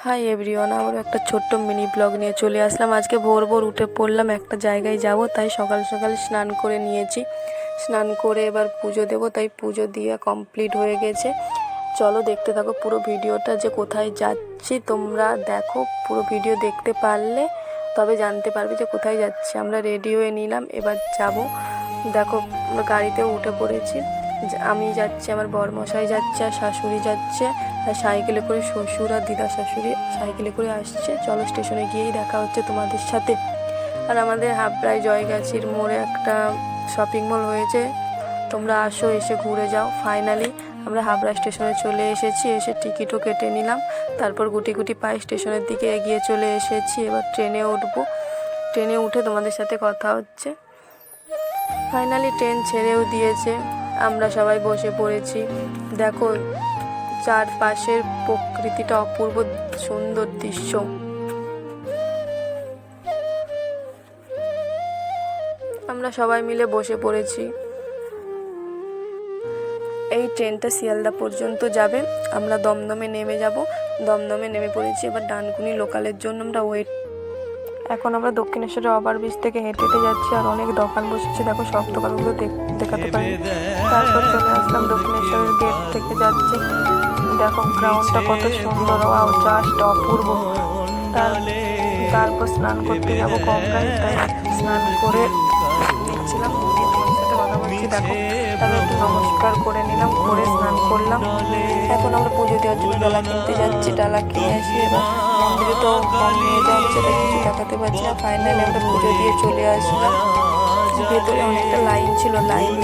Hi everyone, আবার একটা ছোট্ট মিনি ব্লগ নিয়ে চলে আসলাম। আজকে ভোর ভোর উঠে পড়লাম, একটা জায়গায় যাব, তাই সকাল সকাল স্নান করে নিয়েছি। স্নান করে এবার পুজো দেব, তাই পুজো দিয়ে কমপ্লিট হয়ে গেছে। চলো দেখতে থাকো পুরো ভিডিওটা, যে কোথায় যাচ্ছি। তোমরা দেখো, পুরো ভিডিও দেখতে পারলে তবে জানতে পারবে যে কোথায় যাচ্ছি। আমরা রেডি হয়ে নিলাম, এবার যাব। দেখো, আমরা গাড়িতেও উঠে পড়েছি। আমি যাচ্ছি, আমার বরমশাই যাচ্ছে, আর শাশুড়ি যাচ্ছে, আর সাইকেলে করে শ্বশুর আর দিদা শাশুড়ি সাইকেলে করে আসছে। চলো স্টেশনে গিয়েই দেখা হচ্ছে তোমাদের সাথে। আর আমাদের হাবড়ায় জয়গাছির মোড়ে একটা শপিং মল হয়েছে, তোমরা আসো, এসে ঘুরে যাও। ফাইনালি আমরা হাবড়া স্টেশনে চলে এসেছি। এসে টিকিটও কেটে নিলাম, তারপর গুটি গুটি পায়ে স্টেশনের দিকে এগিয়ে চলে এসেছি। এবার ট্রেনে উঠবো। ট্রেনে উঠে তোমাদের সাথে কথা হচ্ছে। ফাইনালি ট্রেন ছেড়েও দিয়েছে, আমরা সবাই বসে পড়েছি। দেখো, চারপাশের প্রকৃতিটা অপূর্ব সুন্দর দৃশ্য। আমরা সবাই মিলে বসে পড়েছি। এই ট্রেনটা শিয়ালদা পর্যন্ত যাবে, আমরা দমদমে নেমে যাব। দমদমে নেমে পড়েছি, এবার ডানকুনি লোকালের জন্য আমরা ওয়েট। এখন আমরা দক্ষিণেশ্বরের ওভারব্রিজ থেকে হেঁটে হেঁটে যাচ্ছি, আর অনেক দোকান বসেছে। দেখো, সব দোকানগুলো দেখাতে পারি। তারপর চলে আসলাম দক্ষিণেশ্বরের গেট থেকে যাচ্ছি। দেখো গ্রাউন্ডটা কত সুন্দর, ওয়াও, জাস্ট অপূর্ব। তারপর স্নান করতে যাবো গঙ্গায়, তাই স্নান করে নিচ্ছিলাম, তোমাদের সাথে কথা বলছি। দেখো, তারপর একটু নমস্কার করে নিলাম, করে স্নান করলাম। এখন আমরা পুজো দেওয়ার জন্য ডালা কিনতে যাচ্ছি। ডালা কিনে আসি, এবার মন্দিরে তো কম নিয়ে যাওয়া হচ্ছে, তাই কিছু দেখাতে পারছি না। ফাইনালি আমরা পুজো দিয়ে চলে আসলাম। ভেতরে অনেকটা লাইন ছিল, লাইন